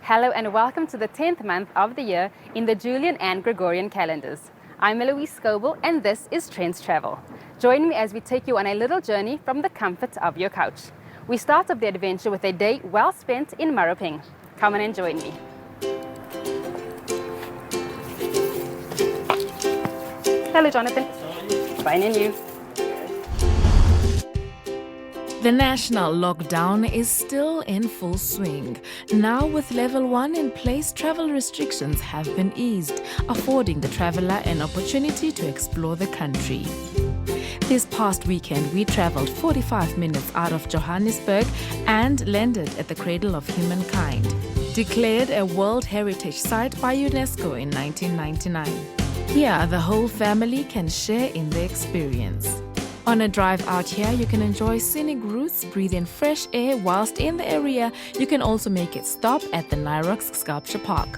Hello and welcome to the 10th month of the year in the Julian and Gregorian calendars. I'm Eloise Scoble and this is Trendz Travel. Join me as we take you on a little journey from the comfort of your couch. We start off the adventure with a day well spent in Maropeng. Come on and join me. Hello Jonathan. Fine and you? The national lockdown is still in full swing. Now with level 1 in place, travel restrictions have been eased, affording the traveller an opportunity to explore the country. This past weekend, we travelled 45 minutes out of Johannesburg and landed at the Cradle of Humankind, declared a World Heritage Site by UNESCO in 1999. Here, the whole family can share in the experience. On a drive out here, you can enjoy scenic routes, breathe in fresh air, whilst in the area, you can also make it stop at the Nyrox Sculpture Park.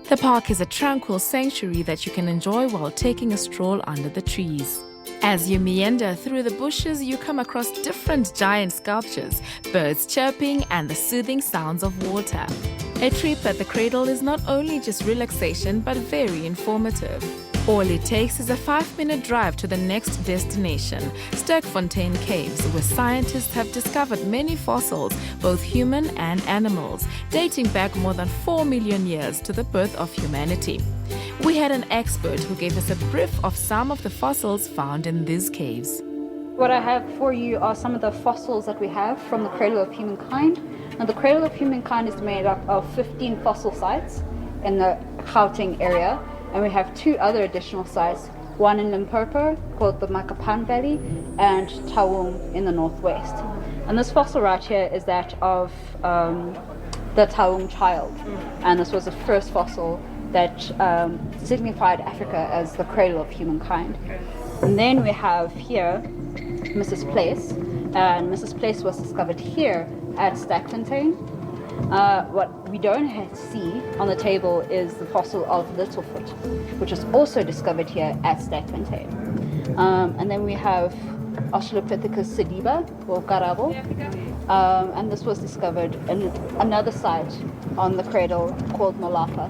The park is a tranquil sanctuary that you can enjoy while taking a stroll under the trees. As you meander through the bushes, you come across different giant sculptures, birds chirping, and the soothing sounds of water. A trip at the cradle is not only just relaxation, but very informative. All it takes is a 5-minute drive to the next destination, Sterkfontein Caves, where scientists have discovered many fossils, both human and animals, dating back more than 4 million years to the birth of humanity. We had an expert who gave us a brief of some of the fossils found in these caves. What I have for you are some of the fossils that we have from the Cradle of Humankind. Now, the Cradle of Humankind is made up of 15 fossil sites in the Gauteng area. And we have 2 other additional sites, one in Limpopo called the Makapan Valley and Taung in the northwest. And this fossil right here is that of the Taung child. And this was the first fossil that signified Africa as the cradle of humankind. And then we have here Mrs. Place, and Mrs. Place was discovered here at Sterkfontein. What we don't see on the table is the fossil of Littlefoot, which was also discovered here at Sterkfontein. And then we have Australopithecus sediba, or Karabo, and this was discovered in another site on the cradle called Malapa.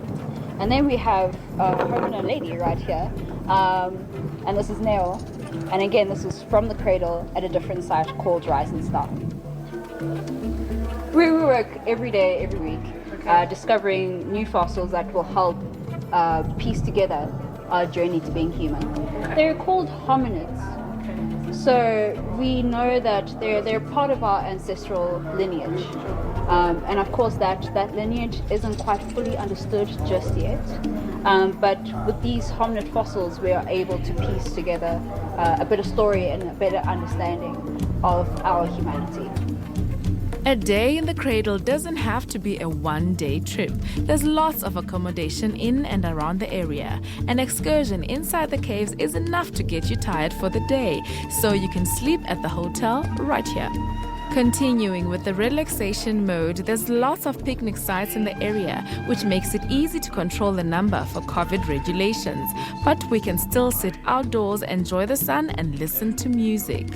And then we have Homo lady right here, and this is Neo. And again, this is from the cradle at a different site called Risenstaff. We work every day, every week, discovering new fossils that will help piece together our journey to being human. They're called hominids. So we know that they're part of our ancestral lineage. And of course that lineage isn't quite fully understood just yet. But with these hominid fossils, we are able to piece together a better story and a better understanding of our humanity. A day in the cradle doesn't have to be a one-day trip. There's lots of accommodation in and around the area. An excursion inside the caves is enough to get you tired for the day, so you can sleep at the hotel right here. Continuing with the relaxation mode, there's lots of picnic sites in the area, which makes it easy to control the number for COVID regulations. But we can still sit outdoors, enjoy the sun, and listen to music.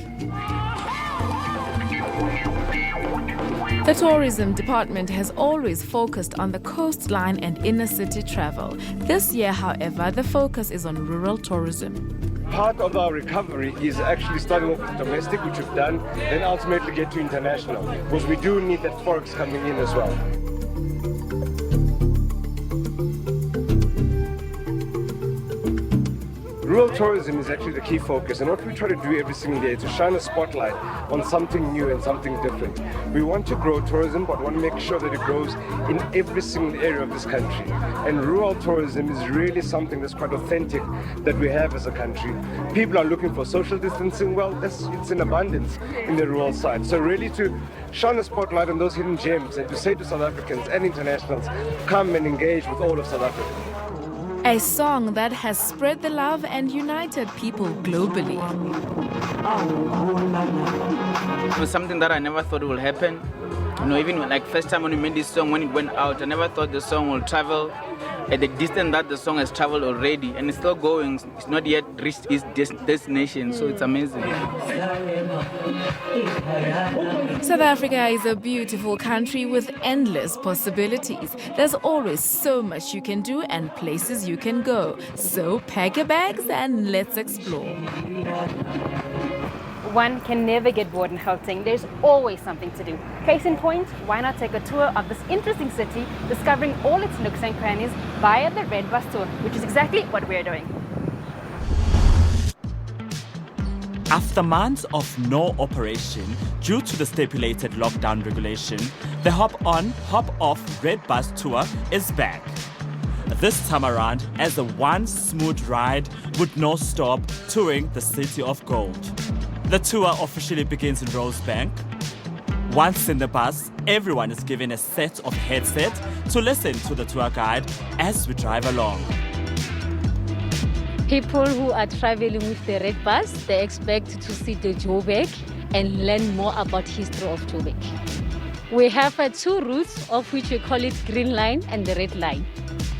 The tourism department has always focused on the coastline and inner city travel. This year, however, the focus is on rural tourism. Part of our recovery is actually starting off with domestic, which we've done, then ultimately get to international, because we do need that forex coming in as well. Rural tourism is actually the key focus, and what we try to do every single day is to shine a spotlight on something new and something different. We want to grow tourism, but want to make sure that it grows in every single area of this country. And rural tourism is really something that's quite authentic that we have as a country. People are looking for social distancing, well, it's in abundance in the rural side. So really to shine a spotlight on those hidden gems and to say to South Africans and internationals, come and engage with all of South Africa. A song that has spread the love and united people globally. It was something that I never thought would happen. You know, even like first time when we made this song, when it went out, I never thought the song would travel at the distance that the song has traveled already, and it's still going. It's not yet reached its destination, so it's amazing. South Africa is a beautiful country with endless possibilities. There's always so much you can do and places you can go. So pack your bags and let's explore. One can never get bored in Gauteng. There's always something to do. Case in point, why not take a tour of this interesting city, discovering all its nooks and crannies via the Red Bus Tour, which is exactly what we're doing. After months of no operation due to the stipulated lockdown regulation, the hop-on, hop-off Red Bus Tour is back. This time around as a one smooth ride with no stop touring the City of Gold. The tour officially begins in Rosebank. Once in the bus, everyone is given a set of headsets to listen to the tour guide as we drive along. People who are traveling with the Red Bus, they expect to see the Joburg and learn more about history of Joburg. We have two routes, of which we call it Green Line and the Red Line.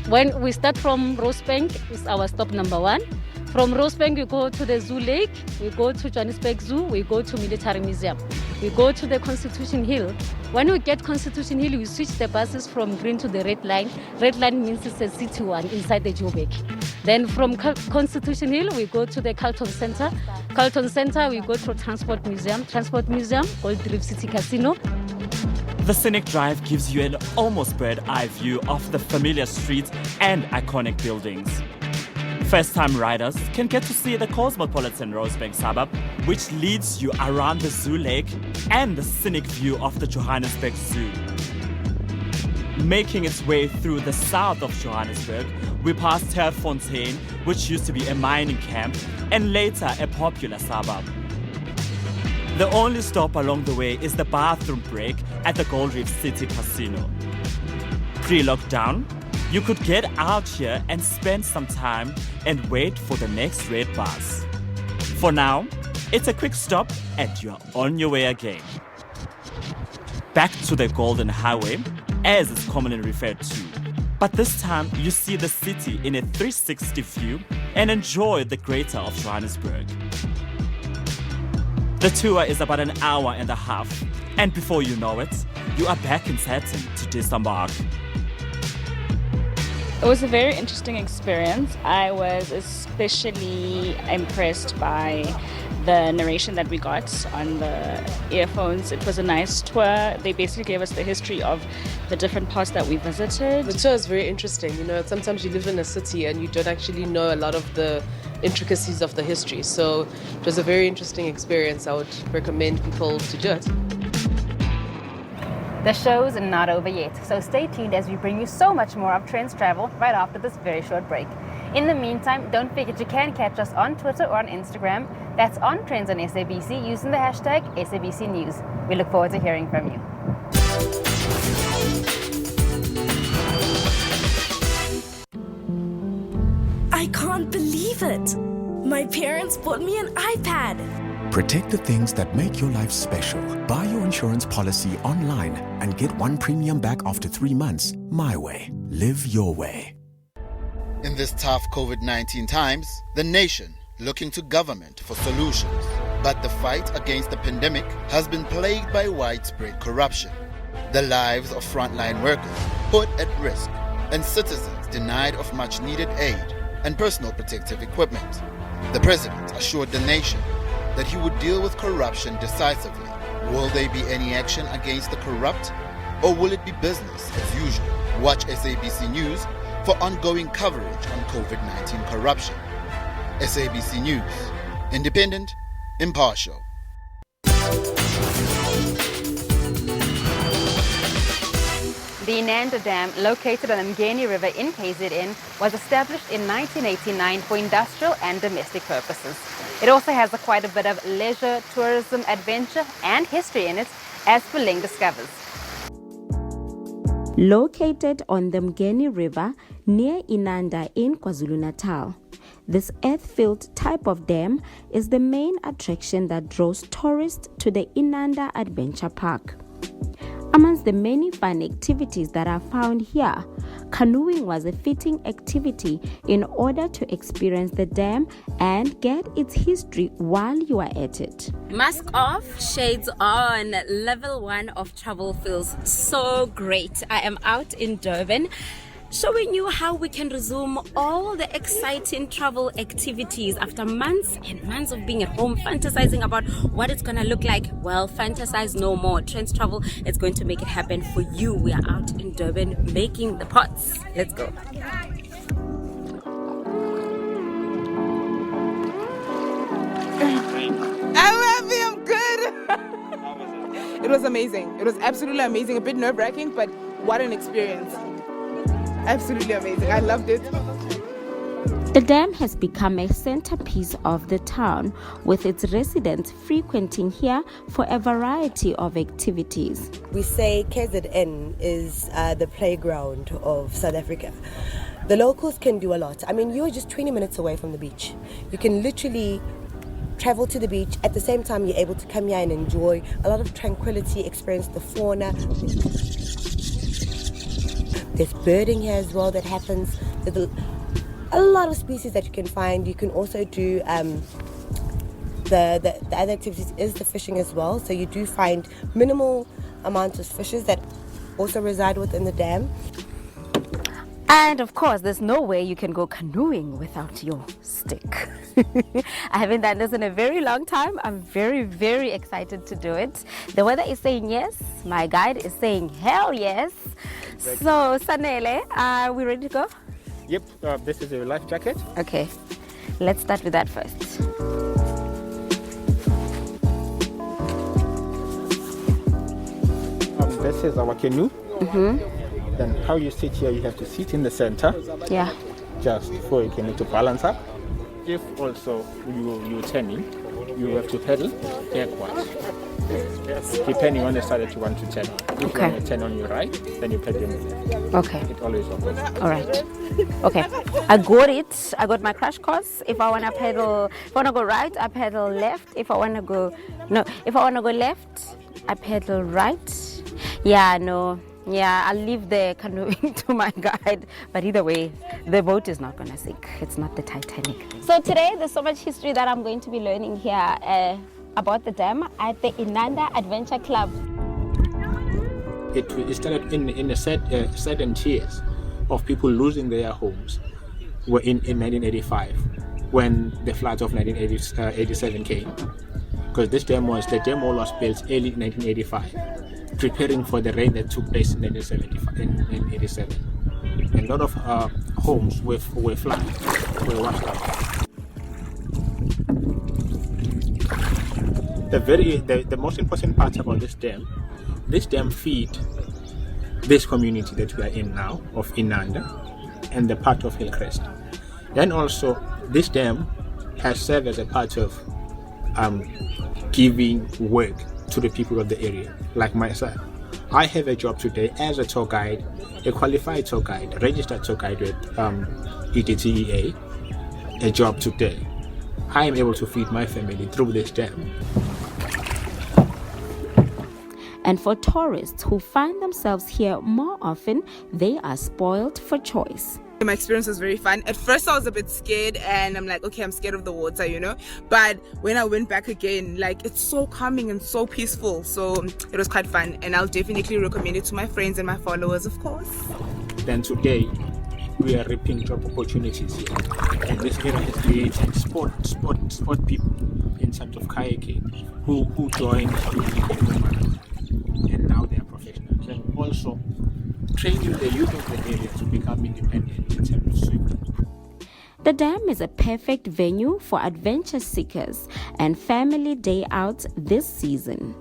When we start from Rosebank, it's our stop number 1. From Rosebank, we go to the Zoo Lake, we go to Johannesburg Zoo, we go to Military Museum, we go to the Constitution Hill. When we get Constitution Hill, we switch the buses from green to the Red Line. Red Line means it's a city one inside the Joburg. Then from Constitution Hill, we go to the Carlton Center. Carlton Center, we go to Transport Museum. Transport Museum, Gold Reef City Casino. The scenic drive gives you an almost bird-eye view of the familiar streets and iconic buildings. First-time riders can get to see the cosmopolitan Rosebank suburb, which leads you around the Zoo Lake and the scenic view of the Johannesburg Zoo. Making its way through the south of Johannesburg, we pass Terfontein, which used to be a mining camp and later a popular suburb. The only stop along the way is the bathroom break at the Gold Reef City Casino. Pre-lockdown, you could get out here and spend some time and wait for the next red bus. For now, it's a quick stop and you're on your way again. Back to the Golden Highway, as it's commonly referred to. But this time, you see the city in a 360 view and enjoy the greater of Johannesburg. The tour is about an hour and a half, and before you know it, you are back in Sandton to disembark. It was a very interesting experience. I was especially impressed by the narration that we got on the earphones. It was a nice tour. They basically gave us the history of the different parts that we visited. The tour is very interesting. You know, sometimes you live in a city and you don't actually know a lot of the intricacies of the history. So it was a very interesting experience. I would recommend people to do it. The show's not over yet, so stay tuned as we bring you so much more of Trendz Travel right after this very short break. In the meantime, don't forget you can catch us on Twitter or on Instagram. That's on Trendz on SABC using the hashtag SABC News. We look forward to hearing from you. I can't believe it! My parents bought me an iPad! Protect the things that make your life special. Buy your insurance policy online and get one premium back after 3 months. My way. Live your way. In this tough COVID-19 times, the nation looking to government for solutions. But the fight against the pandemic has been plagued by widespread corruption. The lives of frontline workers put at risk and citizens denied of much needed aid and personal protective equipment. The president assured the nation that he would deal with corruption decisively. Will there be any action against the corrupt, or will it be business as usual? Watch SABC News for ongoing coverage on COVID-19 corruption. SABC News, independent, impartial. The Inanda Dam, located on the Mgeni River in KZN, was established in 1989 for industrial and domestic purposes. It also has quite a bit of leisure, tourism, adventure and history in it, as Puleng discovers. Located on the Mgeni River near Inanda in KwaZulu-Natal, this earth-filled type of dam is the main attraction that draws tourists to the Inanda Adventure Park. Amongst the many fun activities that are found here, canoeing was a fitting activity in order to experience the dam and get its history while you are at it. Mask off, shades on. Level 1 of travel feels so great. I am out in Durban, showing you how we can resume all the exciting travel activities after months and months of being at home, fantasizing about what it's gonna look like. Well, fantasize no more. Trendz Travel is going to make it happen for you. We are out in Durban making the pots. Let's go. I'm happy, I'm good. It was amazing. It was absolutely amazing. A bit nerve-wracking, but what an experience. Absolutely amazing. I loved it. The dam has become a centerpiece of the town, with its residents frequenting here for a variety of activities. We say KZN is the playground of South Africa. The locals can do a lot. I mean, you're just 20 minutes away from the beach. You can literally travel to the beach. At the same time, you're able to come here and enjoy a lot of tranquility, experience the fauna. There's birding here as well that happens. There's a lot of species that you can find. You can also do the other activities is the fishing as well. So you do find minimal amounts of fishes that also reside within the dam. And of course, there's no way you can go canoeing without your stick. I haven't done this in a very long time. I'm very, very excited to do it. The weather is saying yes. My guide is saying hell yes. So, Sanele, are we ready to go? Yep, this is your life jacket. Okay, let's start with that first. This is our canoe. Then how you sit here, you have to sit in the center. Yeah. Just for your canoe to balance up. If also you're turning, you have to pedal backwards. Depending on the side that you want to turn. If you want to turn on your right, then you pedal on the left. Okay. It always opens. All right. Okay. I got it. I got my crash course. If I want to go right, I pedal left. If I want to go left, I pedal right. Yeah, I'll leave the canoeing to my guide. But either way, the boat is not going to sink. It's not the Titanic. So today, there's so much history that I'm going to be learning here about the dam at the Inanda Adventure Club. It started in the sudden tears of people losing their homes were in 1985 when the floods of 1987 came. Because the dam wall was built early 1985, preparing for the rain that took place in 1987. A lot of homes were flooded, were washed out. The most important part about this dam feed this community that we are in now of Inanda and the part of Hillcrest. Then also this dam has served as a part of giving work to the people of the area, like myself. I have a job today as a tour guide, a qualified tour guide, a registered tour guide with ETTEA, a job today. I am able to feed my family through this dam. And for tourists who find themselves here more often, they are spoiled for choice. My experience was very fun. At first I was a bit scared and I'm like, okay, I'm scared of the water, you know. But when I went back again, like, it's so calming and so peaceful. So it was quite fun and I'll definitely recommend it to my friends and my followers, of course. Then today, we are reaping job opportunities here. And this area has created sport people in terms of kayaking who joined and now they are professionals. And also training the youth of the area to become independent in terms of swimming. The dam is a perfect venue for adventure seekers and family day outs this season.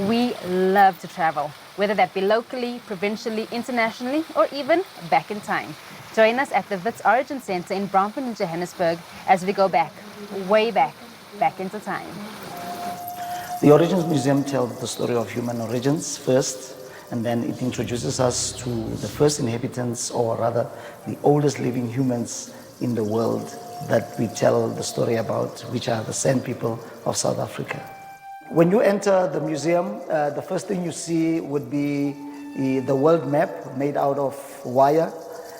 We love to travel, whether that be locally, provincially, internationally, or even back in time. Join us at the Wits Origin Centre in Brompton in Johannesburg as we go back, way back into time. The Origins Museum tells the story of human origins first, and then it introduces us to the first inhabitants, or rather the oldest living humans in the world that we tell the story about, which are the San people of South Africa. When you enter the museum, the first thing you see would be the world map made out of wire,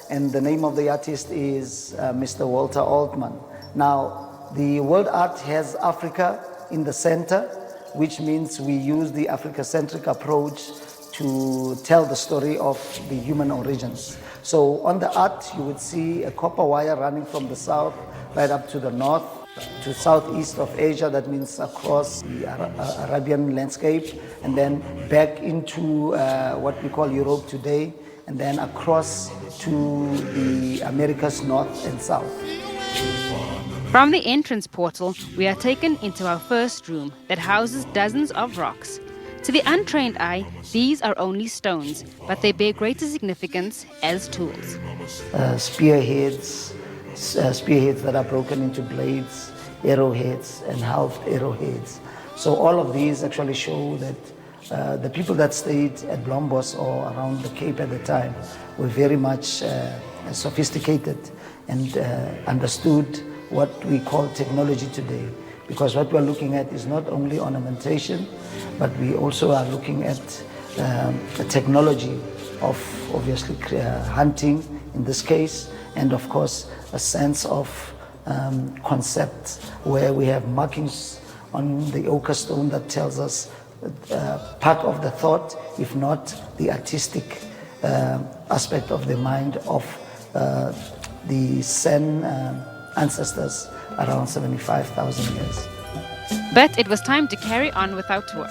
and the name of the artist is Mr. Walter Altman. Now, the world art has Africa in the center, which means we use the Africa-centric approach to tell the story of the human origins. So on the art, you would see a copper wire running from the south right up to the north, to southeast of Asia, that means across the Arabian landscape, and then back into what we call Europe today, and then across to the Americas north and south. From the entrance portal, we are taken into our first room that houses dozens of rocks. To the untrained eye, these are only stones, but they bear greater significance as tools. Spearheads that are broken into blades, arrowheads and halved arrowheads. So all of these actually show that the people that stayed at Blombos or around the Cape at the time were very much sophisticated and understood what we call technology today. Because what we're looking at is not only ornamentation, but we also are looking at the technology of obviously hunting in this case, and of course a sense of concept where we have markings on the ochre stone that tells us part of the thought, if not the artistic aspect of the mind of the San ancestors around 75,000 years. But it was time to carry on with our tour.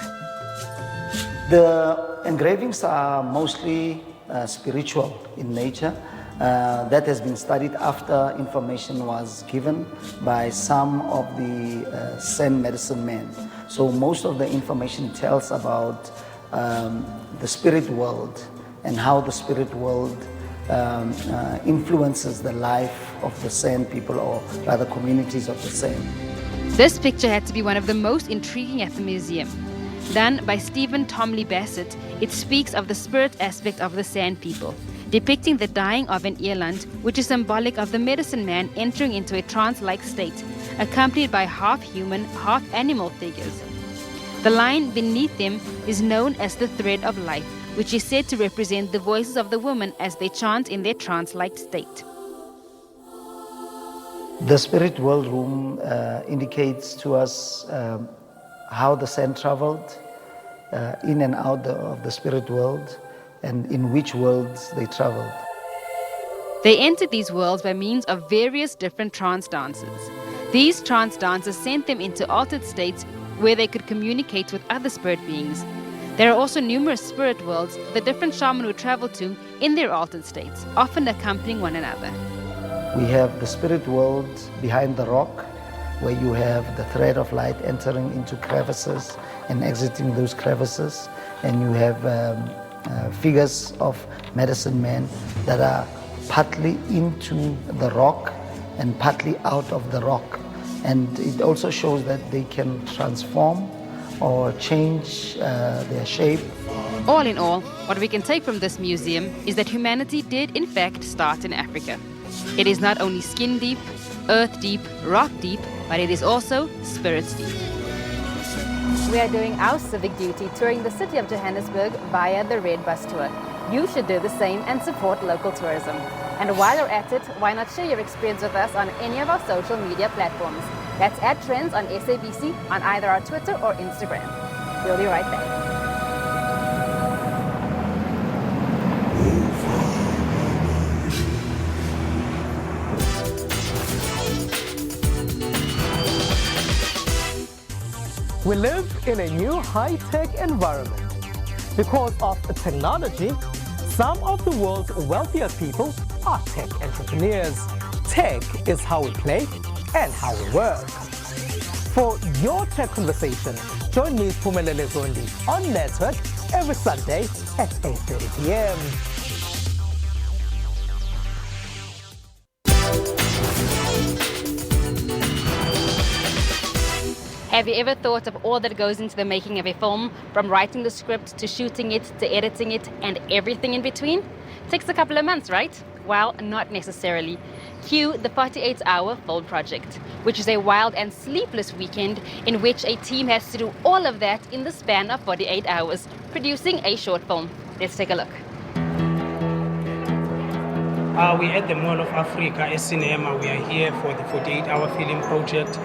The engravings are mostly spiritual in nature. That has been studied after information was given by some of the San medicine men. So most of the information tells about the spirit world and how the spirit world influences the life of the San people, or rather communities of the San. This picture had to be one of the most intriguing at the museum. Done by Stephen Tomley Bassett, it speaks of the spirit aspect of the San people, depicting the dying of an eland, which is symbolic of the medicine man entering into a trance-like state, accompanied by half-human, half-animal figures. The line beneath them is known as the thread of life, which is said to represent the voices of the women as they chant in their trance-like state. The spirit world room indicates to us how the San traveled in and out of the spirit world, and in which worlds they traveled. They entered these worlds by means of various different trance dances. These trance dances sent them into altered states where they could communicate with other spirit beings. There are also numerous spirit worlds the different shamans would travel to in their altered states, often accompanying one another. We have the spirit world behind the rock, where you have the thread of light entering into crevices and exiting those crevices, and you have figures of medicine men that are partly into the rock and partly out of the rock. And it also shows that they can transform or change their shape. All in all, what we can take from this museum is that humanity did in fact start in Africa. It is not only skin deep, earth deep, rock deep, but it is also spirit deep. We are doing our civic duty touring the city of Johannesburg via the Red Bus Tour. You should do the same and support local tourism. And while you're at it, why not share your experience with us on any of our social media platforms? That's at Trendz on SABC on either our Twitter or Instagram. We'll be right back. We live in a new high-tech environment. Because of technology, some of the world's wealthiest people are tech entrepreneurs. Tech is how we play and how we work. For your tech conversation, join me, Phumelele Zondi, on Network every Sunday at 8:30 p.m. Have you ever thought of all that goes into the making of a film, from writing the script to shooting it to editing it and everything in between? Takes a couple of months, right? Well, not necessarily. Cue the 48-hour film project, which is a wild and sleepless weekend in which a team has to do all of that in the span of 48 hours, producing a short film. Let's take a look. We're at the Mall of Africa, a cinema. We are here for the 48-hour film project.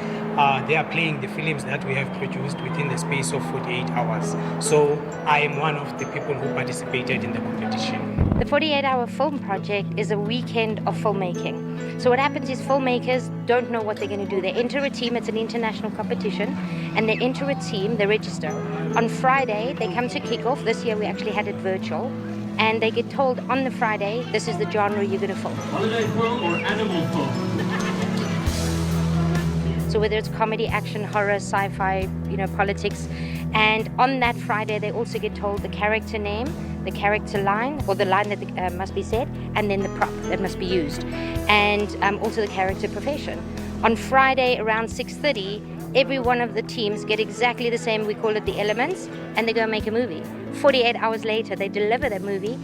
They are playing the films that we have produced within the space of 48 hours. So I am one of the people who participated in the competition. The 48-hour film project is a weekend of filmmaking. So what happens is filmmakers don't know what they're going to do. They enter a team, it's an international competition, and they enter a team, they register. On Friday, they come to kickoff. This year we actually had it virtual. And they get told on the Friday, this is the genre you're going to film. Holiday film or animal film? So whether it's comedy, action, horror, sci-fi, politics. And on that Friday, they also get told the character name, the character line, or the line that must be said, and then the prop that must be used. And also the character profession. On Friday around 6:30, every one of the teams get exactly the same, we call it the elements, and they go make a movie. 48 hours later, they deliver that movie,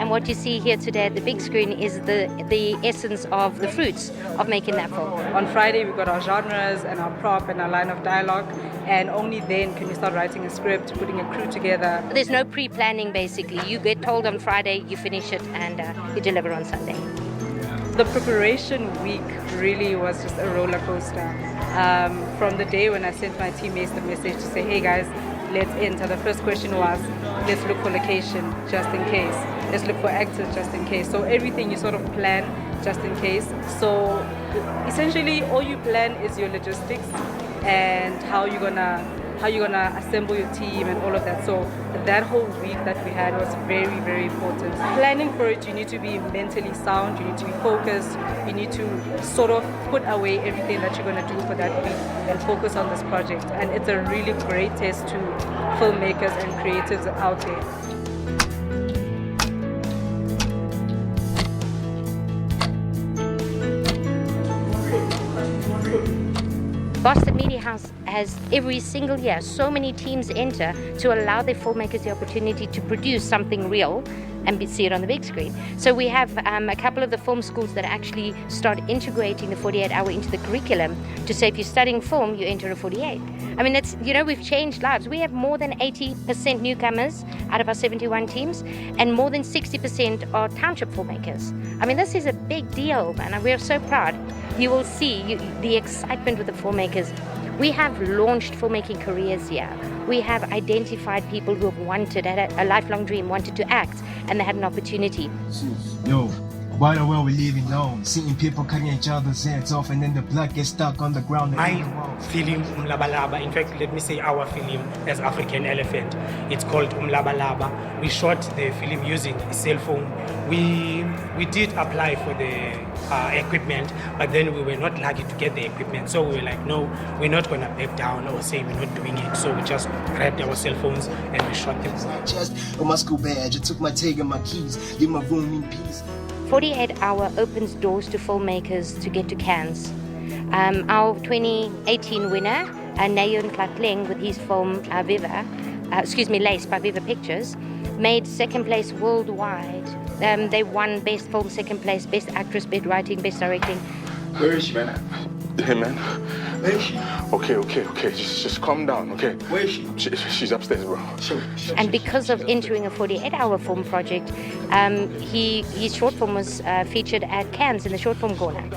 and what you see here today at the big screen is the essence of the fruits of making that film. On Friday, we got our genres and our prop and our line of dialogue, and only then can we start writing a script, putting a crew together. There's no pre-planning, basically. You get told on Friday, you finish it, and you deliver on Sunday. The preparation week really was just a roller coaster. From the day when I sent my teammates the message to say, hey guys, let's enter. The first question was, let's look for location just in case. Let's look for actors just in case. So everything you sort of plan just in case. So essentially all you plan is your logistics and how you're gonna assemble your team and all of that. So that whole week that we had was very, very important. Planning for it, you need to be mentally sound, you need to be focused, you need to sort of put away everything that you're gonna do for that week and focus on this project. And it's a really great test to filmmakers and creatives out there. Boston Media House has every single year so many teams enter to allow their filmmakers the opportunity to produce something real and see it on the big screen. So we have a couple of the film schools that actually start integrating the 48-hour into the curriculum to say if you're studying film, you enter a 48. I mean, it's, we've changed lives. We have more than 80% newcomers out of our 71 teams, and more than 60% are township filmmakers. I mean, this is a big deal, man, and we're so proud. You will see the excitement with the filmmakers. We have launched filmmaking careers here. We have identified people who have wanted, had a lifelong dream, wanted to act, and they had an opportunity. Yo, why the world we living on? Seeing people cutting each other's heads off and then the blood gets stuck on the ground. My film, Umlabalaba, in fact, let me say our film as African Elephant. It's called Umlabalaba. We shot the film using a cell phone. We did apply for the equipment, but then we were not lucky to get the equipment. So we were like, no, we're not going to back down or say we're not doing it. So we just grabbed our cell phones and we shot them. Just on my school badge, I took my tag and my keys, leave my room in peace. 48-hour opens doors to filmmakers to get to Cannes. Our 2018 winner, Nayon Klatleng, with his film Lace by Viva Pictures, made second place worldwide. They won Best Film, second place, Best Actress, Best Writing, Best Directing. Where is she, man? Hey, man. Where is she? Okay. Just calm down, okay? Where is she? She's upstairs, bro. Sure. And because of entering a 48-hour film project, his short film was featured at Cannes in the Short Film Corner.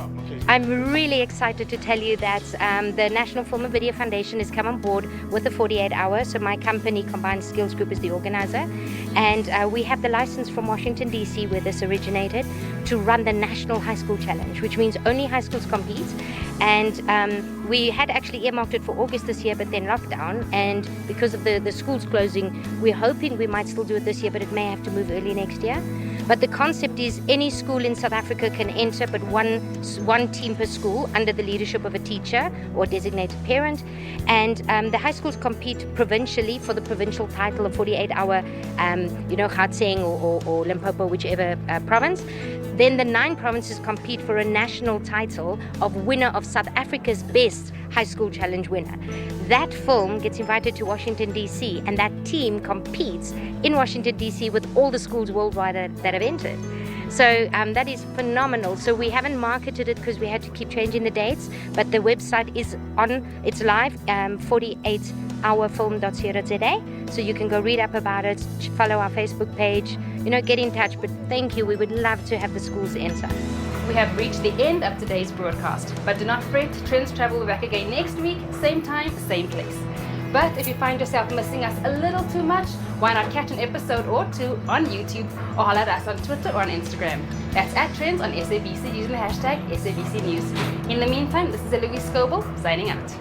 I'm really excited to tell you that the National Film and Video Foundation has come on board with the 48-hour. So my company, Combined Skills Group, is the organizer. And we have the license from Washington, D.C., where this originated, to run the National High School Challenge, which means only high schools compete. And we had actually earmarked it for August this year, but then lockdown. And because of the schools closing, we're hoping we might still do it this year, but it may have to move early next year. But the concept is any school in South Africa can enter, but one team per school under the leadership of a teacher or designated parent. And the high schools compete provincially for the provincial title of 48-hour, Gauteng or Limpopo, whichever province. Then the 9 provinces compete for a national title of winner of South Africa's best high school challenge winner. That film gets invited to Washington, D.C., and that team competes in Washington, D.C. with all the schools worldwide that have entered. So that is phenomenal. So we haven't marketed it because we had to keep changing the dates, but the website is on, it's live, 48hourfilm.co.za. So you can go read up about it, follow our Facebook page, get in touch. But thank you, we would love to have the schools enter. We have reached the end of today's broadcast, but do not fret, Trendz Travel will be back again next week, same time, same place. But if you find yourself missing us a little too much, why not catch an episode or two on YouTube or holler at us on Twitter or on Instagram. That's at Trendz on SABC using the hashtag SABC News. In the meantime, this is Louise Scoble signing out.